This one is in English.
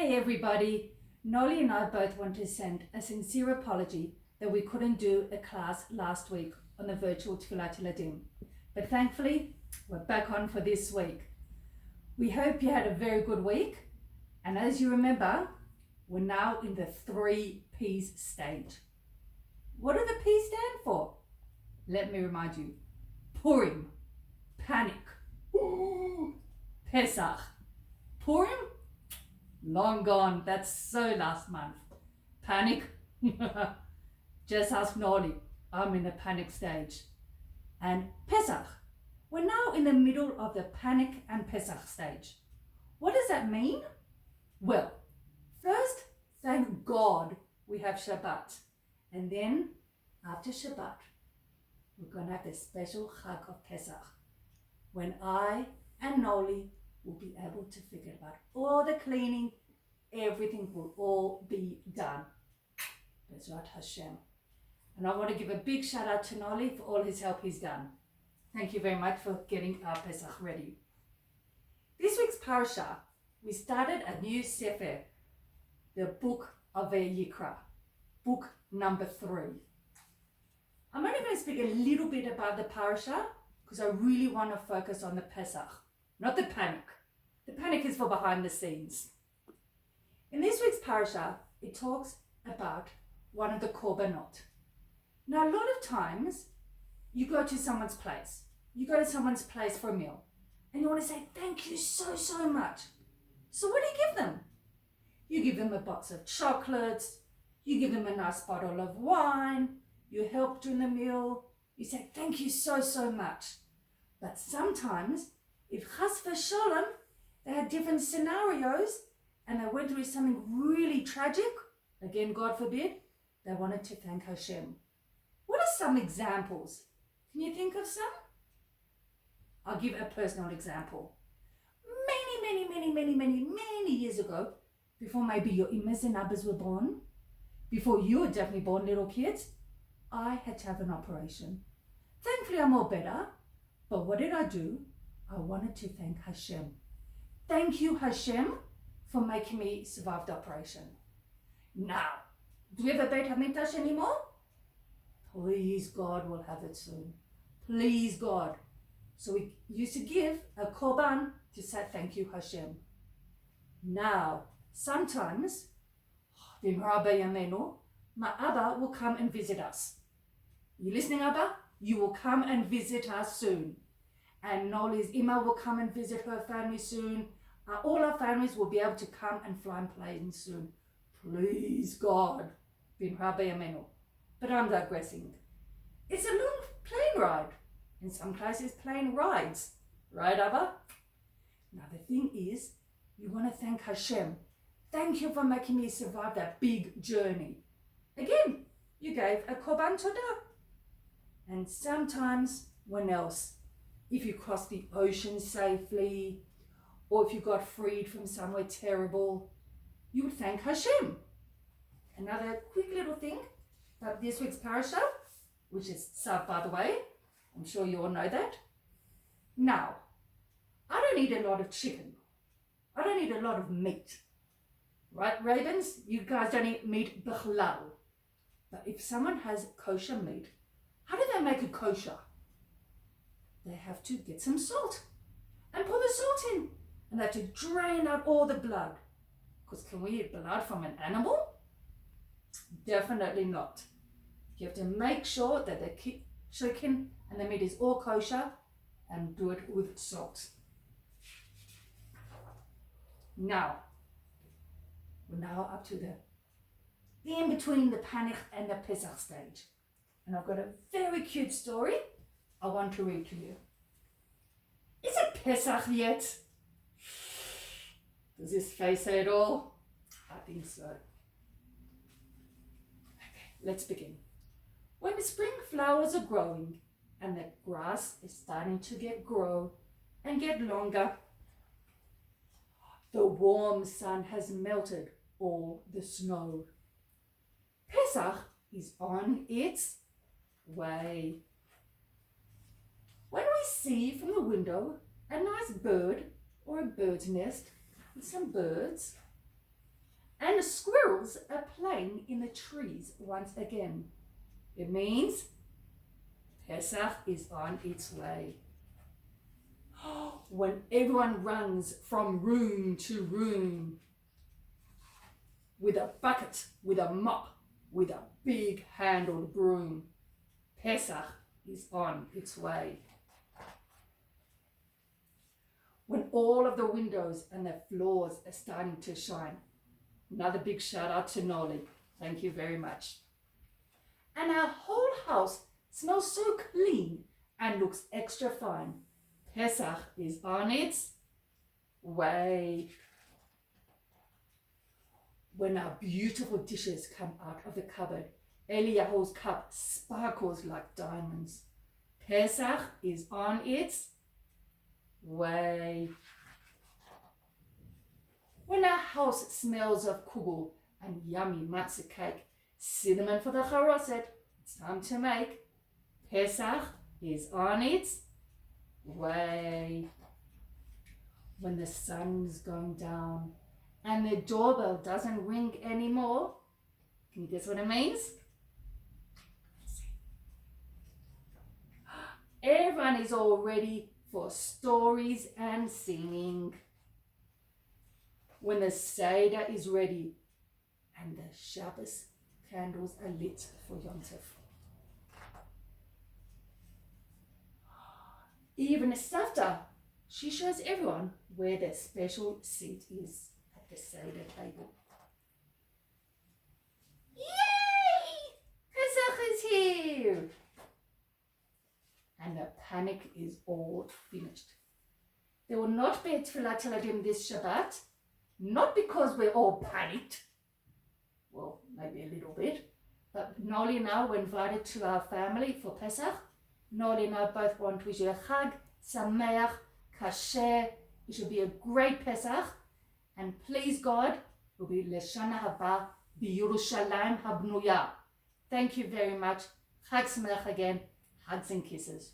Hey everybody, Nolly and I both want to send a sincere apology that we couldn't do a class last week on the virtual Tfilat Eladim. But thankfully, we're back on for this week. We hope you had a very good week, and as you remember, we're now in the 3 P's stage. What do the P's stand for? Let me remind you. Purim, panic. Pesach. Purim? Long gone, that's so last month. Panic? Just ask Nolly, I'm in the panic stage. And Pesach, we're now in the middle of the panic and Pesach stage. What does that mean? Well, first, thank God we have Shabbat. And then, after Shabbat, we're going to have the special Chag of Pesach, when I and Nolly will be able to forget about all the cleaning. Everything will all be done. Bezrat Hashem. And I want to give a big shout out to Nolly for all his help he's done. Thank you very much for getting our Pesach ready. This week's parasha, we started a new sefer, the book of Vayikra, book number 3. I'm only going to speak a little bit about the parasha because I really want to focus on the Pesach, not the panic. The panic is for behind the scenes. In this week's parasha, it talks about one of the korbanot. Now, a lot of times, you go to someone's place. You go to someone's place for a meal, and you want to say, thank you so much. So what do you give them? You give them a box of chocolates. You give them a nice bottle of wine. You help during the meal. You say, thank you so much. But sometimes, if chas v'sholem, they had different scenarios, and they went through something really tragic, again, God forbid, they wanted to thank Hashem. What are some examples? Can you think of some? I'll give a personal example. Many years ago, before maybe your immas and abbas were born, before you were definitely born, little kids, I had to have an operation. Thankfully, I'm all better, but what did I do? I wanted to thank Hashem. Thank you, Hashem, for making me survive the operation. Now, do we have a Beit HaMikdash anymore? Please, God will have it soon. Please, God. So we used to give a korban to say thank you, Hashem. Now, sometimes, my Abba will come and visit us. You listening, Abba? You will come and visit us soon. And Nolly's Ima will come and visit her family soon. All our families will be able to come and fly and planes soon. Please, God. But I'm digressing. It's a long plane ride. In some places, plane rides. Right, Abba? Now, the thing is, you want to thank Hashem. Thank you for making me survive that big journey. Again, you gave a korban todah. And sometimes, when else? If you crossed the ocean safely, or if you got freed from somewhere terrible, you would thank Hashem. Another quick little thing about this week's parasha, which is Tzav, by the way. I'm sure you all know that. Now, I don't eat a lot of chicken. I don't eat a lot of meat. Right, Ravens? You guys don't eat meat bichlal. But if someone has kosher meat, how do they make it kosher? They have to get some salt and pour the salt in. And they have to drain out all the blood. Because can we eat blood from an animal? Definitely not. You have to make sure that the chicken and the meat is all kosher and do it with salt. Now, we're now up to the in between the panic and the Pesach stage. And I've got a very cute story I want to read to you. Is it Pesach yet? Does this face say it all? I think so. Okay, let's begin. When the spring flowers are growing and the grass is starting to grow and get longer, the warm sun has melted all the snow. Pesach is on its way. When we see from the window a nice bird or a bird's nest with some birds, And the squirrels are playing in the trees once again. It means Pesach is on its way. When everyone runs from room to room with a bucket, with a mop, with a big handled broom, Pesach is on its way. When all of the windows and the floors are starting to shine. Another big shout out to Noli. Thank you very much. And our whole house smells so clean and looks extra fine. Pesach is on its way. When our beautiful dishes come out of the cupboard, Eliyahu's cup sparkles like diamonds. Pesach is on its way. When our house smells of kugel and yummy matzah cake, cinnamon for the charoset, it's time to make. Pesach is on its way. When the sun's going down and the doorbell doesn't ring anymore, can you guess what it means? Everyone is all ready for stories and singing. When the Seder is ready and the Shabbos candles are lit for Yom Tov. Even Savta, she shows everyone where their special seat is at the Seder table. Yay! Pesach is here! And the panic is all finished. There will not be a Tfilat Eladim this Shabbat, not because we're all panicked, well, maybe a little bit, but Noli and I were invited to our family for Pesach. Noli and I both want to wish you a Chag, Sameach, Kasher. It should be a great Pesach, and please God, it will be Leshana Haba B'Yerushalayim Habnuya. Thank you very much. Chag Sameach again. Hugs and kisses.